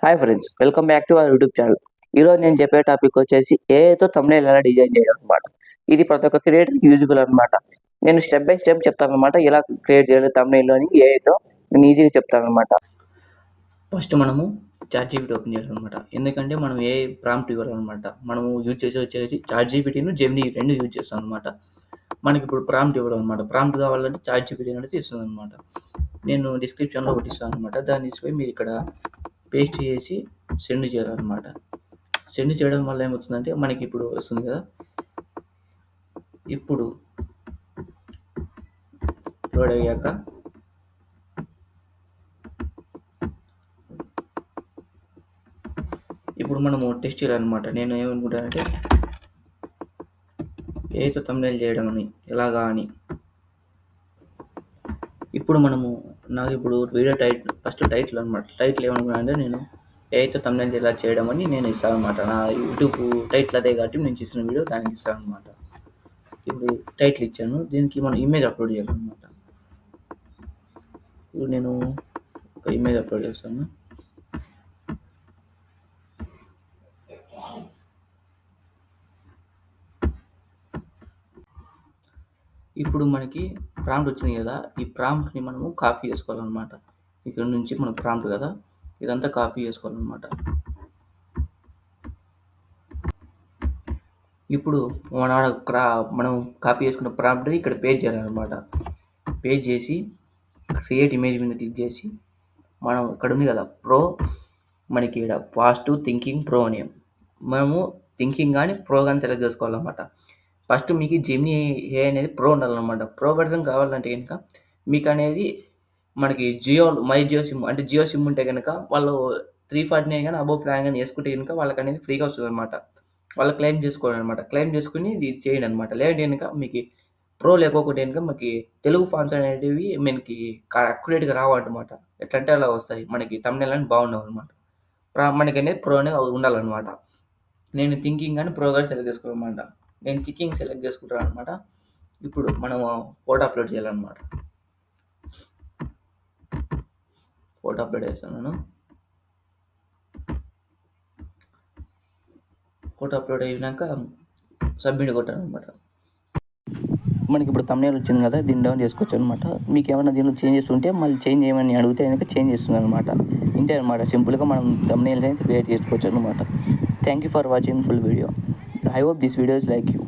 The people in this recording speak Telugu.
Hi friends, welcome back to our YouTube channel. ఈరోజు నేను చెప్పే టాపిక్ వచ్చేసి ఏఐతో థంబ్నెయిల్ ఎలా డిజైన్ చేయడం అనమాట. ఇది ప్రతి ఒక్క క్రియేటర్కి యూజ్ఫుల్ అనమాట. నేను స్టెప్ బై స్టెప్ చెప్తాను అనమాట, ఎలా క్రియేట్ చేయాలి థంబ్నెయిల్ అని ఏఐతో నేను ఈజీగా చెప్తాను అనమాట. ఫస్ట్ మనము చాట్‌జీపీటీ ఓపెన్ చేయాలన్నమాట. ఎందుకంటే మనం ఏఐ ప్రాంప్ట్ ఇవ్వాలన్నమాట. మనము యూజ్ చేసేది వచ్చేసి చాట్‌జీపీటీను, జెమినీ 2 యూజ్ చేస్తాం అనమాట. మనకి ఇప్పుడు ప్రాంప్ట్ ఇవ్వడం అనమాట. ప్రాంప్ట్ కావాలంటే చాట్‌జీపీటీ అనేది ఇస్తుందన్నమాట. నేను డిస్క్రిప్షన్‌లో ఒకటి ఇస్తాను అనమాట. దాన్ని తీసుకొని మీరు ఇక్కడ పేస్ట్ చేసి సెండ్ చేయాలన్నమాట. సెండ్ చేయడం వల్ల ఏమవుతుందంటే మనకి ఇప్పుడు వస్తుంది కదా. ఇప్పుడు లోడ్ అయ్యాక ఇప్పుడు మనము టెస్ట్ చేయాలన్నమాట. నేను ఏమనుకుంటానంటే ఏఐతో థంబ్నెయిల్ చేయడం అని ఎలాగా అని. ఇప్పుడు మనము నాకు ఇప్పుడు వీడియో ఫస్ట్ టైటిల్ అనమాట. టైటిల్ ఏమనుకున్నానంటే నేను ఏఐతో థంబ్నెయిల్ ఎలా చేయడం అని నేను ఇస్తాను అనమాట. నా యూట్యూబ్ టైటిల్ అదే కాబట్టి నేను చేసిన వీడియో దానికి ఇస్తాను అనమాట. ఇప్పుడు టైటిల్ ఇచ్చాను, దీనికి మనం ఇమేజ్ అప్లోడ్ చేయాలన్నమాట. ఇప్పుడు నేను ఒక ఇమేజ్ అప్లోడ్ చేస్తాను. ఇప్పుడు మనకి ప్రాంప్ట్ వచ్చింది కదా, ఈ ప్రాంప్ట్ని మనము కాపీ చేసుకోవాలన్నమాట. ఇక్కడ నుంచి మన ప్రాంప్ట్ కదా, ఇదంతా కాపీ చేసుకోవాలన్నమాట. ఇప్పుడు మనం కాపీ చేసుకున్న ప్రాంప్ట్ని ఇక్కడ పేస్ట్ చేయాలన్నమాట. పేస్ట్ చేసి క్రియేట్ ఇమేజ్ మీద క్లిక్ చేసి మనం ఇక్కడ ఉంది కదా ప్రో, మనకి ఇక్కడ ఫాస్ట్ థింకింగ్ ప్రో అని మనము థింకింగ్ కానీ ప్రో కానీ సెలెక్ట్ చేసుకోవాలన్నమాట. ఫస్ట్ మీకు జెమినీ ఏ అనేది ప్రో ఉండాలన్నమాట. ప్రో వెర్షన్ కావాలంటే కనుక మీకు అనేది మనకి జియో సిమ్ అంటే జియో సిమ్ ఉంటే కనుక వాళ్ళు 349 కానీ అబోవ్ ప్లాన్ కానీ వేసుకుంటే కనుక వాళ్ళకి అనేది ఫ్రీగా వస్తుంది అనమాట. వాళ్ళు క్లెయిమ్ చేసుకోవాలి అనమాట. క్లెయిమ్ చేసుకుని ఇది చేయండి అనమాట. లేదంటే కనుక మీకు ప్రో లేకపోతే కనుక మనకి తెలుగు ఫాంట్స్ అనేటివి మనకి అక్యురేట్గా రావన్నమాట. ఎట్లంటే అలా వస్తాయి, మనకి థంబ్నెయిల్ అని బాగుండవు అనమాట. మనకి అనేది ప్రో అనేది ఉండాలన్నమాట. నేను థింకింగ్ కానీ ప్రో కానీ సెలెక్ట్ చేసుకోవాలన్నమాట. నేను థింకింగ్ సెలెక్ట్ చేసుకుంటాను అనమాట. ఇప్పుడు మనం ఫోటో అప్లోడ్ చేయాలన్నమాట. ఫోటో అప్లోడ్ చేస్తాను నేను. ఫోటో అప్లోడ్ అయినాక సబ్మిట్ కొట్టాను అనమాట. మనకి ఇప్పుడు థంబ్నెయిల్ వచ్చింది కదా, దీన్ని డౌన్ చేసుకోవచ్చు అనమాట. మీకు ఏమైనా దీనిలో చేంజెస్ ఉంటే మళ్ళీ చేంజ్ చేయమని అడిగితే కనుక చేంజ్ చేస్తుంది అనమాట. ఇంతే అనమాట, సింపుల్గా మనం థంబ్నెయిల్స్ అయితే క్రియేట్ చేసుకోవచ్చు అనమాట. Thank you for watching full video. I hope this video is like you.